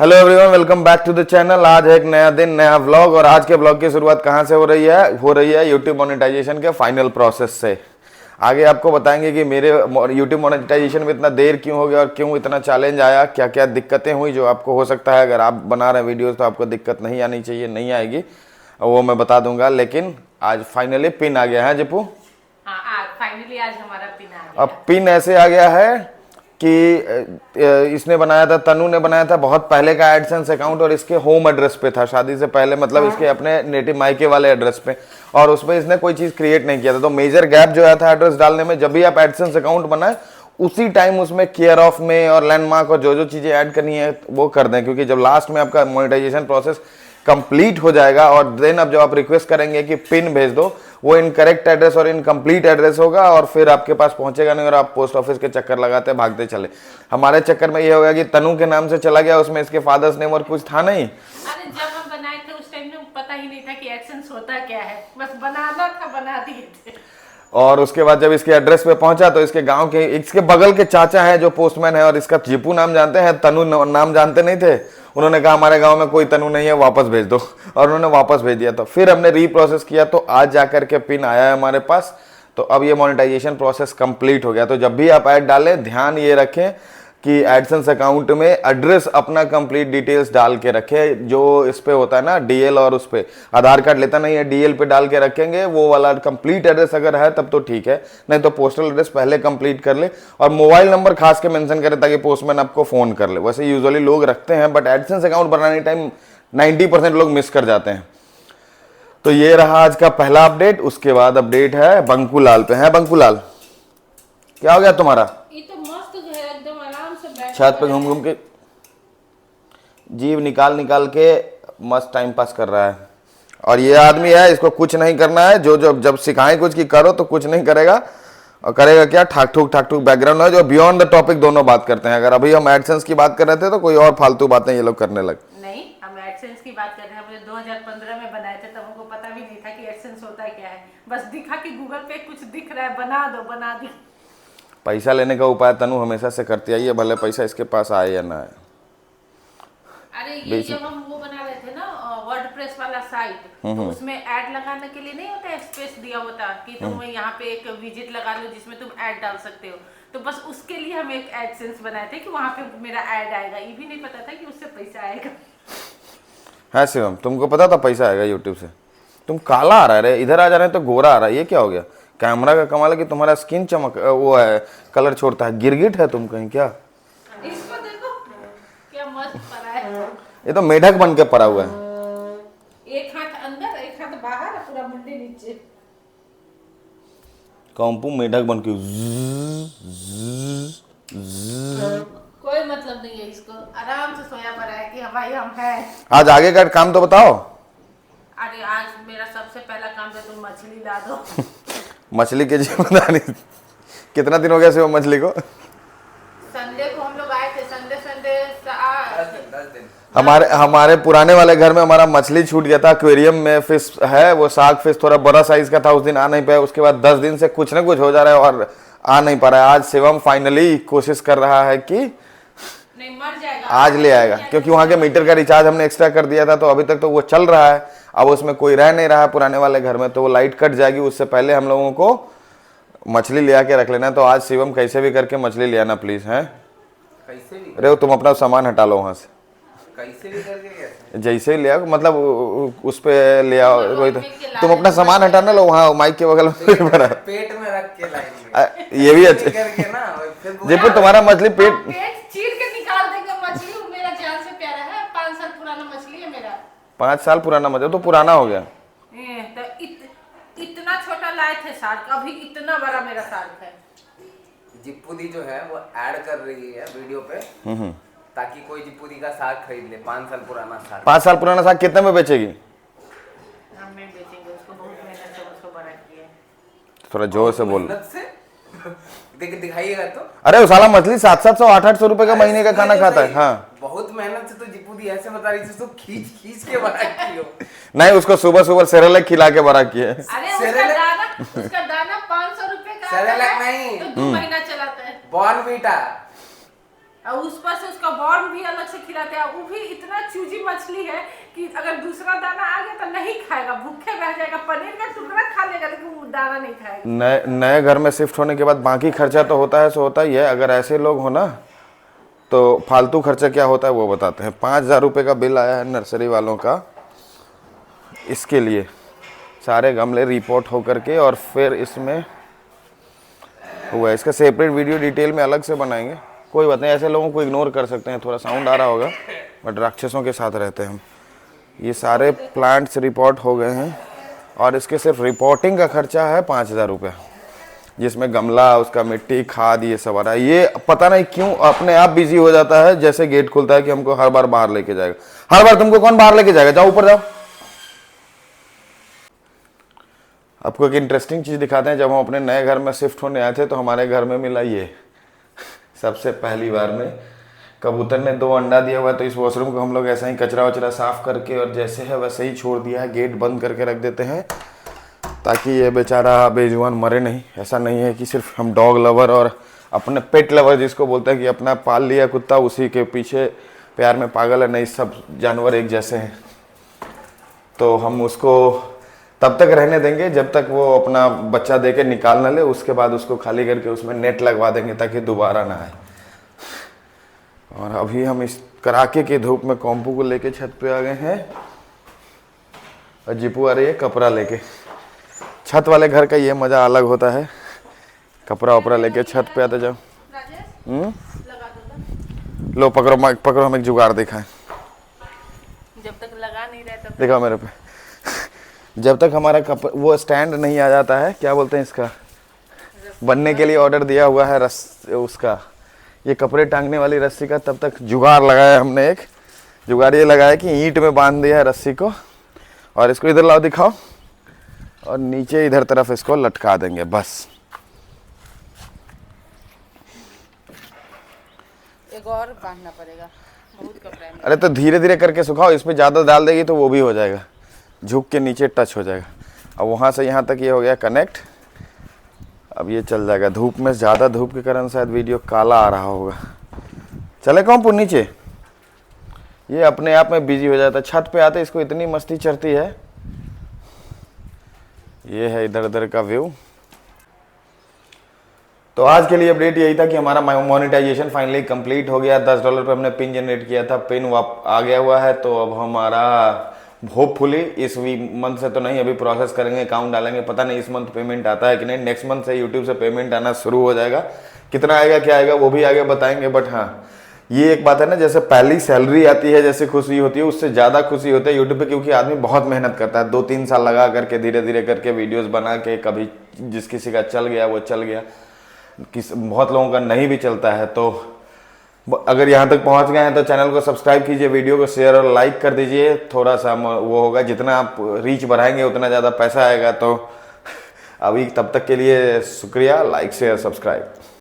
Hello everyone, welcome back to the channel. आज है एक नया दिन, नया व्लॉग। और आज के व्लॉग की शुरुआत कहाँ से हो रही है यूट्यूब मोनेटाइजेशन के फाइनल प्रोसेस से। आगे आपको बताएंगे कि मेरे यूट्यूब मोनेटाइजेशन में इतना देर क्यों हो गया और क्यों इतना चैलेंज आया, क्या क्या दिक्कतें हुई जो आपको हो सकता है अगर आप बना रहे वीडियोस तो आपको दिक्कत नहीं आनी चाहिए, नहीं आएगी, वो मैं बता दूंगा। लेकिन आज फाइनली पिन आ गया है जिपू। हाँ, फाइनली आज हमारा पिन आ गया। अब पिन ऐसे आ गया है कि इसने बनाया था, तनु ने बनाया था बहुत पहले का एडसेंस अकाउंट, और इसके होम एड्रेस पे था शादी से पहले, मतलब इसके अपने नेटिव मायके वाले एड्रेस पे, और उसमें इसने कोई चीज क्रिएट नहीं किया था। तो मेजर गैप जो आया था एड्रेस डालने में, जब भी आप एडसेंस अकाउंट बनाए उसी टाइम उसमें केयर ऑफ में और लैंडमार्क और जो जो चीजें ऐड करनी है वो कर दें, क्योंकि जब लास्ट में आपका मोनेटाइजेशन प्रोसेस कंप्लीट हो जाएगा और देन अब जब आप रिक्वेस्ट करेंगे कि पिन भेज दो, वो इनकरेक्ट एड्रेस और इनकम्प्लीट एड्रेस होगा और फिर आपके पास पहुंचेगा नहीं और आप पोस्ट ऑफिस के चक्कर लगाते भागते चले। हमारे चक्कर में ये हो गया कि तनु के नाम से चला गया, उसमें इसके फादर्स नेम और कुछ था नहीं। अरे जब हम बनाए थे उस टाइम में पता ही नहीं था कि एडसेंस होता क्या है, बस बनाना था, बना दिए थे। और उसके बाद जब इसके एड्रेस पे पहुंचा तो इसके गांव के, इसके बगल के चाचा हैं जो पोस्टमैन है, और इसका जीपू नाम जानते हैं, तनु नाम जानते नहीं थे। उन्होंने कहा हमारे गांव में कोई तनु नहीं है, वापस भेज दो, और उन्होंने वापस भेज दिया। तो फिर हमने रीप्रोसेस किया तो आज जाकर के पिन आया है हमारे पास। तो अब ये मोनेटाइजेशन प्रोसेस कंप्लीट हो गया। तो जब भी आप ऐड डालें ध्यान ये रखें कि एडसेंस अकाउंट में एड्रेस अपना कंप्लीट डिटेल्स डाल के रखें। जो इस पे होता है ना डीएल, और उस पे आधार कार्ड लेता नहीं है, डीएल पे डाल के रखेंगे, वो वाला कंप्लीट एड्रेस अगर है तब तो ठीक है, नहीं तो पोस्टल एड्रेस पहले कंप्लीट कर ले। और मोबाइल नंबर खास के मेंशन करें ताकि पोस्टमैन आपको फोन कर ले। वैसे यूजुअली लोग रखते हैं, बट एडसेंस अकाउंट बनाने टाइम 90% लोग मिस कर जाते हैं। तो ये रहा आज का पहला अपडेट। उसके बाद अपडेट है बंकुलाल पे। है बंकुलाल, क्या हो गया तुम्हारा? ये तो मस्त जो है, एकदम आराम से बैठ छत पे घूम घूम के जीव निकाल निकाल के मस्त टाइम पास कर रहा है। और ये आदमी है, इसको कुछ नहीं करना है। जो जब सिखाएं कुछ की करो तो कुछ नहीं करेगा, और करेगा क्या, ठाक ठूक बैकग्राउंड है जो बियॉन्ड द टॉपिक दोनों बात करते हैं। अगर अभी हम एडसेंस की बात कर रहे थे तो कोई और फालतू बातें ये लोग करने लगे। नहीं, हम एडसेंस की बात कर रहे हैं। मुझे 2015 में बनाए थे, तब हमको पता भी नहीं था कि एडसेंस होता क्या है। बस दिखा कि गूगल पे कुछ दिख रहा है, बना दो, बना दी। पैसा लेने का उपाय तनु हमेशा से करती आई है, भले पैसा इसके पास आए या ना आए। अरे ये जब हम वो बना रहे थे ना वर्डप्रेस वाला साइट, तो उसमें ऐड लगाने के लिए नहीं होता, स्पेस दिया होता कि तुम यहाँ पे एक विजिट लगा लो जिसमें तुम ऐड डाल सकते हो। तो बस उसके लिए हम एक एडसेंस बनाए थे कि वहां पे मेरा ऐड आएगा। ये भी नहीं पता था कि उससे पैसा आएगा। है शिवम, तुमको पता था पैसा आएगा यूट्यूब से? तुम काला आ रहा है, इधर आ जा रहे हैं तो गोरा आ रहा है, ये क्या हो गया? कैमरा का कमाल है कि तुम्हारा स्किन चमक वो है, कलर छोड़ता है। गिरगिट है तुम कहीं क्या? इसको देखो क्या मस्त पड़ा है। ये तो मेढक बन के पड़ा हुआ है। एक हाथ अंदर, एक हाथ बाहर, पूरा मुंडी नीचे। कंपू मेढक बन के कोई मतलब नहीं है इसको, आराम से सोया पड़ा है कि भाई हम हैं। आज आगे का काम तो बताओ। अरे आज मेरा सबसे पहला काम है, तुम मछली ला दो। मछली के जिम्मेदारी कितना दिन हो गया सिर्फ मछली को? संडे को हम लोग आए थे, संडे 10 दिन। हमारे पुराने वाले घर में हमारा मछली छूट गया था। एक्वेरियम में फिश है, वो साग फिश थोड़ा बड़ा साइज का था, उस दिन आ नहीं पाया। उसके बाद 10 दिन से कुछ ना कुछ हो जा रहा है और आ नहीं पा रहा है। आज शिवम फाइनली कोशिश कर रहा है कि नहीं मर जाएगा, आज ले आएगा, क्योंकि वहां के मीटर का रिचार्ज हमने एक्स्ट्रा कर दिया था, तो अभी तक तो वो चल रहा है। अब उसमें कोई रह नहीं रहा है पुराने वाले घर में, तो वो लाइट कट जाएगी। उससे पहले हम लोगों को मछली ले आके रख लेना। तो आज शिवम कैसे भी करके मछली ले आना प्लीज। है कैसे भी अरे तुम अपना सामान हटा लो वहां से, कैसे भी करके कैसे? जैसे ही ले आओ, मतलब उस पे ले आओ। तुम अपना सामान हटाना लो, वहाँ माइक के बगल में पेट में रख के लाएंगे। ये भी अच्छा करके ना फिर जयपुर तुम्हारा मछली पेट चीर के निकाल देंगे मछली। वो मेरा जान से प्यारा है, 5 साल पुराना मछली है मेरा। 5 साल पुराना मछली तो पुराना हो गया। तो इतना छोटा लाए थे शार्क, अभी इतना बड़ा मेरा शार्क है। जिप्पू दी जो है वो ऐड कर रही है वीडियो पे, ताकि कोई जिप्पू दी का साग खरीद ले। 5 साल पुराना साग। 5 साल पुराना साग कितने में बेचेगी? हम नहीं बेचेंगे उसको, बहुत मेहनत से उसको बड़ा किया है। थोड़ा जोर से बोल। मेहनत से दिखाइएगा तो। अरे वो साला मछली 700-800 800 रुपए का महीने का खाना खाता है। हाँ बहुत मेहनत से। तो जिप्पू दी ऐसे बता रही थी, तो खींच खींच के बना की हो। नहीं, उसको सुबह सुबह सेरेलैक खिला के बड़ा किए। अरे उसका दाना 500 रुपए का सेरेलैक नहीं, तो 2 महीना चलाता है। बॉर्नवीटा और उस पर से उसका बॉर्न भी अलग से खिलाते हैं। वो भी इतना चूजी मछली है कि अगर दूसरा दाना आ गया तो नहीं खाएगा, भूखे रह जाएगा। पनीर का टुकड़ा खा लेगा लेकिन वो दाना नहीं खाएगा। नए घर में शिफ्ट होने के बाद बाकी खर्चा तो होता है, सो होता ही है। अगर ऐसे लोग हो ना तो फालतू खर्चा क्या होता है वो बताते हैं। 5,000 रुपये का बिल आया है नर्सरी वालों का, इसके लिए सारे गमले रिपोर्ट हो करके, और फिर इसमें हुआ है। इसका सेपरेट वीडियो डिटेल में अलग से बनाएंगे, कोई बात नहीं। ऐसे लोगों को इग्नोर कर सकते हैं। थोड़ा साउंड आ रहा होगा बट राक्षसों के साथ रहते हैं हम। ये सारे प्लांट्स रिपोर्ट हो गए हैं और इसके सिर्फ रिपोर्टिंग का खर्चा है 5,000 रुपये, जिसमें गमला, उसका मिट्टी, खाद, ये सब आ रहा है। ये पता नहीं क्यों अपने आप बिजी हो जाता है जैसे गेट खुलता है कि हमको हर बार बाहर लेके जाएगा। हर बार तुमको कौन बाहर लेके जाएगा? जाओ ऊपर जाओ। आपको एक इंटरेस्टिंग चीज़ दिखाते हैं। जब हम अपने नए घर में शिफ्ट होने आए थे तो हमारे घर में मिला ये सबसे पहली बार में कबूतर ने 2 अंडा दिया हुआ है। तो इस वॉशरूम को हम लोग ऐसा ही कचरा वचरा साफ करके और जैसे है वैसे ही छोड़ दिया है। गेट बंद करके रख देते हैं ताकि ये बेचारा बेजुबान मरे नहीं। ऐसा नहीं है कि सिर्फ हम डॉग लवर और अपने पेट लवर जिसको बोलते हैं कि अपना पाल लिया कुत्ता उसी के पीछे प्यार में पागल है, नहीं, सब जानवर एक जैसे हैं। तो हम उसको तब तक रहने देंगे जब तक वो अपना बच्चा दे के निकाल ना ले। उसके बाद उसको खाली करके उसमें नेट लगवा देंगे ताकि दोबारा ना आए। और अभी हम इस कड़ाके की धूप में कॉम्पू को लेके छत पे आ गए हैं और जीपू आ रही है कपड़ा लेके। छत वाले घर का ये मज़ा अलग होता है, कपड़ा वपड़ा लेके छत पे आते जाओ। लो पकड़ो, पकड़ो, हम एक जुगाड़ दिखाएं। जब तक लगा नहीं रहे तब देखो मेरे पे। जब तक हमारा वो स्टैंड नहीं आ जाता है, क्या बोलते हैं इसका, बनने के लिए ऑर्डर दिया हुआ है उसका, ये कपड़े टांगने वाली रस्सी का, तब तक जुगाड़ लगाया हमने। एक जुगाड़ ये लगाया कि ईंट में बांध दिया है रस्सी को और इसको इधर लाओ दिखाओ, और नीचे इधर तरफ इसको लटका देंगे बस। एक और बांधना पड़ेगा, बहुत कपड़ा है। अरे तो धीरे धीरे करके सुखाओ, इस पर ज़्यादा डाल देगी तो वो भी हो जाएगा, झुक के नीचे टच हो जाएगा। अब वहाँ से यहाँ तक ये हो गया कनेक्ट। अब ये चल जाएगा। धूप में, ज़्यादा धूप के कारण शायद वीडियो काला आ रहा होगा। चले कौन नीचे, ये अपने आप में बिजी हो जाता है। छत पे आते इसको इतनी मस्ती चढ़ती है। ये है इधर उधर का व्यू। तो आज के लिए अपडेट यही था कि हमारा मोनेटाइजेशन फाइनली कंप्लीट हो गया। $10 पे हमने पिन जनरेट किया था, पिन आ गया हुआ है। तो अब हमारा होपफुली इस मंथ से तो नहीं, अभी प्रोसेस करेंगे, अकाउंट डालेंगे। पता नहीं इस मंथ पेमेंट आता है कि नहीं। नेक्स्ट मंथ से यूट्यूब से पेमेंट आना शुरू हो जाएगा। कितना आएगा क्या आएगा वो भी आगे बताएंगे। बट हाँ, ये एक बात है ना, जैसे पहली सैलरी आती है जैसे खुशी होती है, उससे ज़्यादा खुशी होती है यूट्यूब पे, क्योंकि आदमी बहुत मेहनत करता है। 2-3 साल लगा करके धीरे धीरे करके वीडियोस बना के, कभी जिस किसी का चल गया वो चल गया, बहुत लोगों का नहीं भी चलता है। तो अगर यहाँ तक पहुँच गए हैं तो चैनल को सब्सक्राइब कीजिए, वीडियो को शेयर और लाइक कर दीजिए। थोड़ा सा वो होगा, जितना आप रीच बढ़ाएंगे उतना ज़्यादा पैसा आएगा। तो अभी तब तक के लिए शुक्रिया। Like share subscribe.